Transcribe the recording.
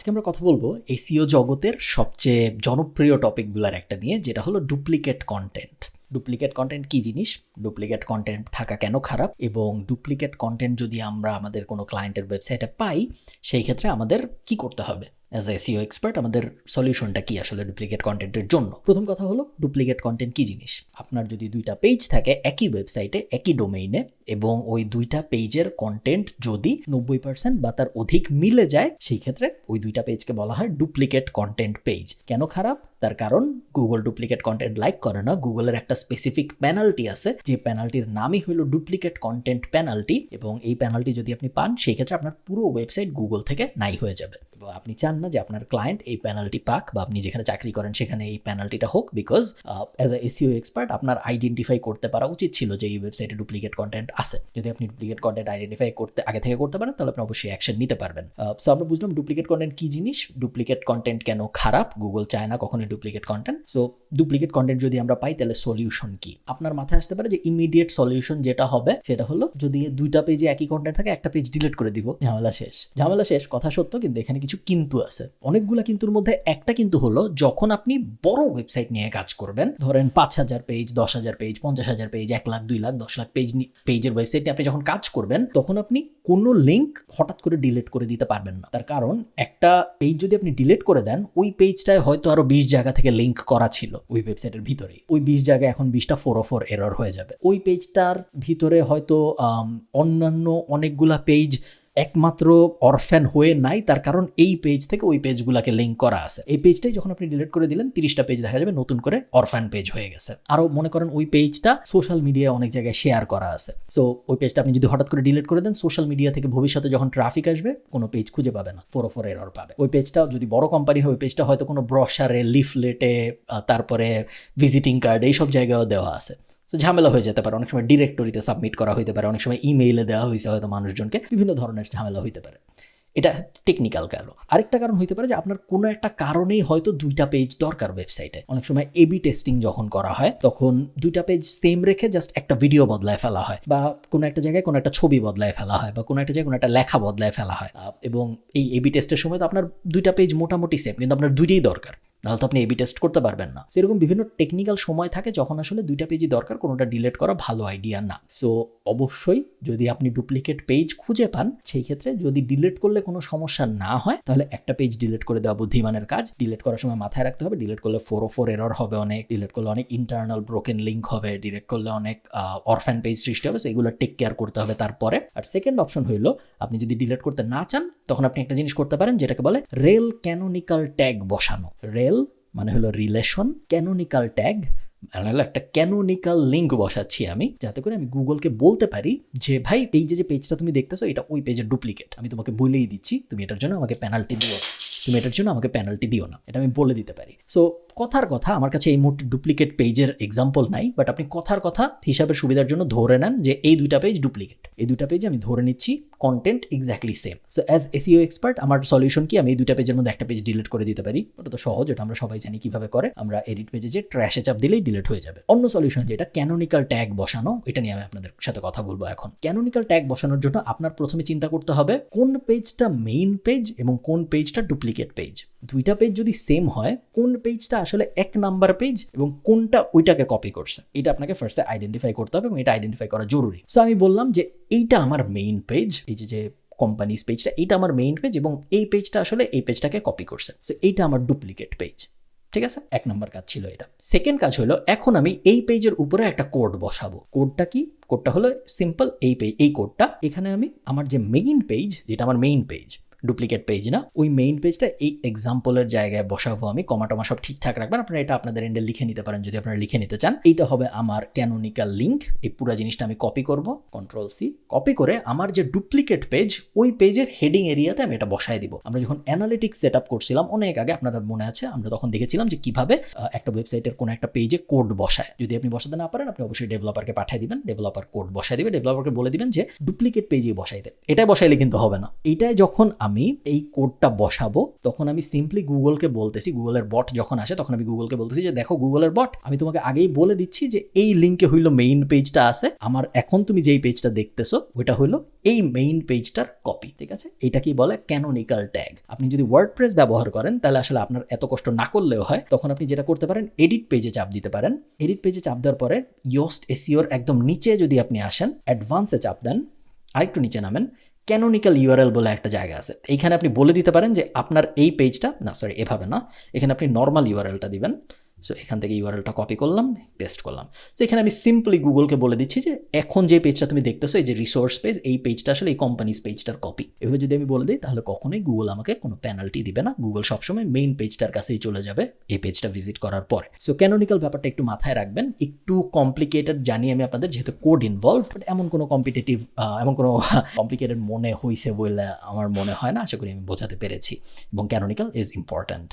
আজকে আমরা কথা বলবো এসইও জগতের সবচেয়ে জনপ্রিয় টপিকগুলোর একটা নিয়ে, যেটা হলো ডুপ্লিকেট কন্টেন্ট। ডুপ্লিকেট কন্টেন্ট কি জিনিস, ডুপ্লিকেট কন্টেন্ট থাকা কেন খারাপ, এবং ডুপ্লিকেট কন্টেন্ট যদি আমরা আমাদের কোনো ক্লায়েন্টের ওয়েবসাইটে পাই সেই ক্ষেত্রে আমাদের কি করতে হবে। অ্যাজ এ এসইও এক্সপার্ট আমাদের সলিউশনটা কি আসলে ডুপ্লিকেট কন্টেন্টের জন্য। প্রথম কথা হলো ডুপ্লিকেট কন্টেন্ট কি জিনিস। আপনার যদি দুইটা পেজ থাকে একই ওয়েবসাইটে একই ডোমেইনে, এবং ওই দুইটা পেজের কন্টেন্ট যদি 90% বা তার অধিক মিলে যায়, সেই ক্ষেত্রে ওই দুইটা পেজকে বলা হয় ডুপ্লিকেট কন্টেন্ট পেজ। কেন খারাপ? তার কারণ গুগল ডুপ্লিকেট কন্টেন্ট লাইক করে না। গুগলের একটা স্পেসিফিক পেনাল্টি আছে, যে পেনাল্টির নামই হলো ডুপ্লিকেট কন্টেন্ট পেনাল্টি, এবং এই পেনাল্টি যদি আপনি পান সেই ক্ষেত্রে আপনার পুরো ওয়েবসাইট গুগল থেকে নাই হয়ে যাবে। আপনি চান না যে আপনার ক্লায়েন্ট এই পেনাল্টি পাক, বা আপনি যেখানে চাকরি করেন সেখানে এই পেনাল্টিটা হোক, because as a SEO expert আপনার আইডেন্টিফাই করতে পারা উচিত ছিল যে এই ওয়েবসাইটে ডুপ্লিকেট কন্টেন্ট আছে। যদি আপনি ডুপ্লিকেট কন্টেন্ট আইডেন্টিফাই করতে আগে থেকে করতে পারেন তাহলে আপনি অবশ্যই অ্যাকশন নিতে পারবেন। সো আমরা বুঝলাম ডুপ্লিকেট কন্টেন্ট কি জিনিস, ডুপ্লিকেট কন্টেন্ট কেন খারাপ, গুগল চায় না কখনোই duplicate content. So duplicate content যদি আমরা পাই তাহলে সলিউশন কি? আপনার মাথায় আসতে পারে যে ইমিডিয়েট সলিউশন যেটা হবে সেটা হলো যদি দুইটা পেজে একই কন্টেন্ট থাকে একটা পেজ ডিলিট করে দিব, ঝামেলা শেষ। ঝামেলা শেষ কথা সত্য, কিন্তু এখানে কিছু কিন্তু আছে। অনেকগুলা কিন্তুর মধ্যে একটা কিন্তু হলো যখন আপনি বড় ওয়েবসাইট নিয়ে কাজ করবেন, ধরেন 5,000 page, 10,000 page, 50,000 page, 1 lakh, 2 lakh, 10 lakh পেজের ওয়েবসাইট নিয়ে আপনি যখন কাজ করবেন তখন আপনি কোনো লিঙ্ক হঠাৎ করে ডিলিট করে দিতে পারবেন না। তার কারণ একটা পেজ যদি আপনি ডিলিট করে দেন, ওই পেজটায় হয়তো আরো 20 জায়গা থেকে লিঙ্ক করা ছিল ওই ওয়েবসাইটের ভিতরে। ওই 20 জায়গায় এখন 20টা 404 এরর হয়ে যাবে। ওই পেজটার ভিতরে হয়তো অন্যান্য অনেকগুলা পেজ একমাত্র অরফ্যান হয়ে নাই, তার কারণ এই পেজ থেকে ওই পেজগুলোকে লিঙ্ক করা আছে। এই পেজটাই যখন আপনি ডিলিট করে দিলেন 30টা পেজ দেখা যাবে নতুন করে অরফ্যান পেজ হয়ে গেছে। আরও মনে করেন ওই পেজটা সোশ্যাল মিডিয়ায় অনেক জায়গায় শেয়ার করা আছে। সো ওই পেজটা আপনি যদি হঠাৎ করে ডিলিট করে দেন, সোশ্যাল মিডিয়া থেকে ভবিষ্যতে যখন ট্রাফিক আসবে কোনো পেজ খুঁজে পাবে না, 404 এরর পাবে। ওই পেজটা যদি বড় কোম্পানি হয়, ওই পেজটা হয়তো কোনো ব্রশারে, লিফলেটে, তারপরে ভিজিটিং কার্ড এইসব জায়গায়ও দেওয়া আছে। তো ঝামেলা হয়ে যেতে পারে। অনেক সময় ডিরেক্টরিতে সাবমিট করা হইতে পারে, অনেক সময় ইমেইলে দেওয়া হয়েছে হয়তো মানুষজনকে, বিভিন্ন ধরনের ঝামেলা হইতে পারে। এটা টেকনিক্যাল কারণ। আরেকটা কারণ হইতে পারে যে আপনার কোনো একটা কারণেই হয়তো দুইটা পেজ দরকার ওয়েবসাইটে। অনেক সময় এবি টেস্টিং যখন করা হয় তখন দুইটা পেজ সেম রেখে জাস্ট একটা ভিডিও বদলায় ফেলা হয়, বা কোনো একটা জায়গায় কোনো একটা ছবি বদলায় ফেলা হয়, বা কোনো একটা জায়গায় কোনো একটা লেখা বদলায় ফেলা হয়। এবং এই এবি টেস্টের সময় তো আপনার দুইটা পেজ মোটামুটি সেম, কিন্তু আপনার দুইটাই দরকার, নাহলে তো আপনি এবি টেস্ট করতে পারবেন না। তো এরকম বিভিন্ন টেকনিক্যাল সময় থাকে যখন আসলে দুইটা পেজই দরকার, কোনোটা ডিলিট করা ভালো আইডিয়া না। সো অবশ্যই যদি আপনি ডুপ্লিকেট পেজ খুঁজে পান, সেই ক্ষেত্রে যদি ডিলিট করলে কোনো সমস্যা না হয় তাহলে একটা পেজ ডিলিট করে দেওয়া বুদ্ধিমানের কাজ। ডিলিট করার সময় মাথায় রাখতে হবে, ডিলিট করলে 404 এরর হবে অনেক, ডিলিট করলে অনেক ইন্টারনাল ব্রোকেন লিঙ্ক হবে, ডিলিট করলে অনেক অরফ্যান পেজ সৃষ্টি হবে। সেগুলো টেক কেয়ার করতে হবে তারপরে। আর সেকেন্ড অপশন হইলো, আপনি যদি ডিলিট করতে না চান তখন আপনি একটা জিনিস করতে পারেন যেটাকে বলে রেল ক্যানোনিক্যাল ট্যাগ বসানো। রেল মানে হলো রিলেশন, ক্যানোনিক্যাল ট্যাগ মানে হলো একটা ক্যানোনিক্যাল লিঙ্ক বসাচ্ছি আমি, যাতে করে আমি গুগলকে বলতে পারি যে ভাই এই যে পেজটা তুমি দেখতেছো এটা ওই পেজের ডুপ্লিকেট। আমি তোমাকে বলেই দিচ্ছি, তুমি এটার জন্য আমাকে পেনাল্টি দিও না, এটা আমি বলে দিতে পারি। সো কথার কথা, আমার কাছে এই মুহূর্তে ডুপ্লিকেট পেজের এক্সাম্পল নাই, বাট আপনি কথার কথা হিসাবের সুবিধার জন্য ধরে নেন যে এই দুইটা পেজ ডুপ্লিকেট। এই দুইটা পেজে আমি ধরে নিচ্ছি content exactly same. So as SEO expert আমার সলিউশন কি? আমি এই দুইটা পেজের মধ্যে একটা পেজ ডিলিট করে দিতে পারি। ওটা তো সহজ, এটা আমরা সবাই জানি কিভাবে করে। আমরা এডিট পেজে যে ট্র্যাশে চাপ দিলেই ডিলিট হয়ে যাবে। অন্য সলিউশন যেটা ক্যানোনিক্যাল ট্যাগ বসানো, এটা নিয়ে আমি আপনাদের সাথে কথা বলবো এখন। ক্যানোনিক্যাল ট্যাগ বসানোর জন্য আপনার প্রথমে চিন্তা করতে হবে কোন পেজটা মেইন পেজ এবং কোন পেজটা ডুপ্লিকেট পেজ। দুইটা পেজ যদি সেম হয়, কোন পেজটা আসলে 1 নাম্বার পেজ এবং কোনটা ওইটাকে কপি করছে, এটা আপনাকে ফার্স্টে আইডেন্টিফাই করতে হবে, এবং এটা আইডেন্টিফাই করা জরুরি। সো আমি বললাম যে এইটা আমার মেইন পেজ, এই যে কোম্পানিজ পেজটা, এইটা আমার মেইন পেজ, এবং এই পেজটা আসলে এই পেজটাকে কপি করছে। সো এইটা আমার ডুপ্লিকেট পেজ। ঠিক আছে, 1 নম্বর কাজ ছিল এটা। সেকেন্ড কাজ হলো, এখন আমি এই পেজের উপরে একটা কোড বসাবো। কোডটা কি? কোডটা হলো সিম্পল, এই কোডটা এখানে আমি আমার যে মেইন পেজ, যেটা আমার মেইন পেজ, ডুপ্লিকেট পেজ না, ওই মেইন পেজটা এই এক্সাম্পলের জায়গায় বসাবো আমি। কমা সব ঠিকঠাক রাখবেন। আপনারা এটা আপনাদের এন্ডে লিখে নিতে পারেন যদি আপনারা লিখে নিতে চান। এইটা হবে আমার ক্যানোনিক্যাল লিঙ্ক। এই পুরো জিনিসটা আমি কপি করব, Ctrl+C, কপি করে আমার যে ডুপ্লিকেট পেজ, ওই পেজের হেডিং এরিয়াতে আমি এটা বসায় দিব। আমরা যখন অ্যানালিটিক্স সেট আপ করছিলাম অনেক আগে, আপনাদের মনে আছে, আমরা তখন দেখেছিলাম যে কিভাবে একটা ওয়েবসাইটের কোনো একটা পেজে কোড বসায়। যদি আপনি বসাতে না পারেন, আপনি অবশ্যই ডেভেলপারকে পাঠিয়ে দিবেন, ডেভেলপার কোড বসায় দিবে, ডেভেলপারকে বলে দিবেন যে ডুপ্লিকেট পেজে বসাইতে। এটাই বসাইলে কিন্তু হবে না। এটাই যখন আমি এই কোডটা বসাবো, তখন আমি সিম্পলি গুগলকে বলতেছি, গুগলের বট যখন আসে তখন আমি গুগলকে বলতেছি যে দেখো গুগলের বট, আমি তোমাকে আগেই বলে দিচ্ছি যে এই লিঙ্কে হইলো মেইন পেজটা আছে, আমার এখন তুমি যেই পেজটা দেখতেছো ওইটা হইলো এই মেইন পেজটার কপি। ঠিক আছে, এটা কি বলে ক্যানোনিক্যাল ট্যাগ। আপনি যদি ওয়ার্ডপ্রেস ব্যবহার করেন তাহলে আসলে আপনার এত কষ্ট না করলেও হয়, তখন আপনি যেটা করতে পারেন এডিট পেজে চাপ দিতে পারেন। এডিট পেজে চাপ দেওয়ার পরে ইয়োস্ট এসইওর একদম নিচে যদি আপনি আসেন, অ্যাডভান্সে চাপ দেন, আরেকটু নিচে নামেন, ক্যানোনিক্যাল ইউআরএল বলে একটা জায়গা আছে, এইখানে আপনি বলে দিতে পারেন যে আপনার এই পেজটা না, সরি এভাবে না, এখানে আপনি নর্মাল ইউআরএলটা দিবেন। সো এখান থেকে ইউআরএলটা কপি করলাম, পেস্ট করলাম। তো এখানে আমি সিম্পলি গুগলকে বলে দিচ্ছি যে এখন যে পেজটা তুমি দেখতেছো, এই যে রিসোর্স পেজ, এই পেজটা আসলে এই কোম্পানিজ পেজটার কপি। এভাবে যদি আমি বলে দিই তাহলে কখনোই গুগল আমাকে কোনো পেনাল্টি দিবে না, গুগল সবসময় মেইন পেজটার কাছেই চলে যাবে এই পেজটা ভিজিট করার পরে। সো ক্যানোনিক্যাল ব্যাপারটা একটু মাথায় রাখবেন, একটু কমপ্লিকেটেড জানি আমি আপনাদের, যেহেতু কোড ইনভলভ, বাট এমন কোনো কমপ্লিকেটেড মনে হয়েছে বলে আমার মনে হয় না, আশা করি আমি বোঝাতে পেরেছি। এবং ক্যানোনিক্যাল ইজ ইম্পর্ট্যান্ট।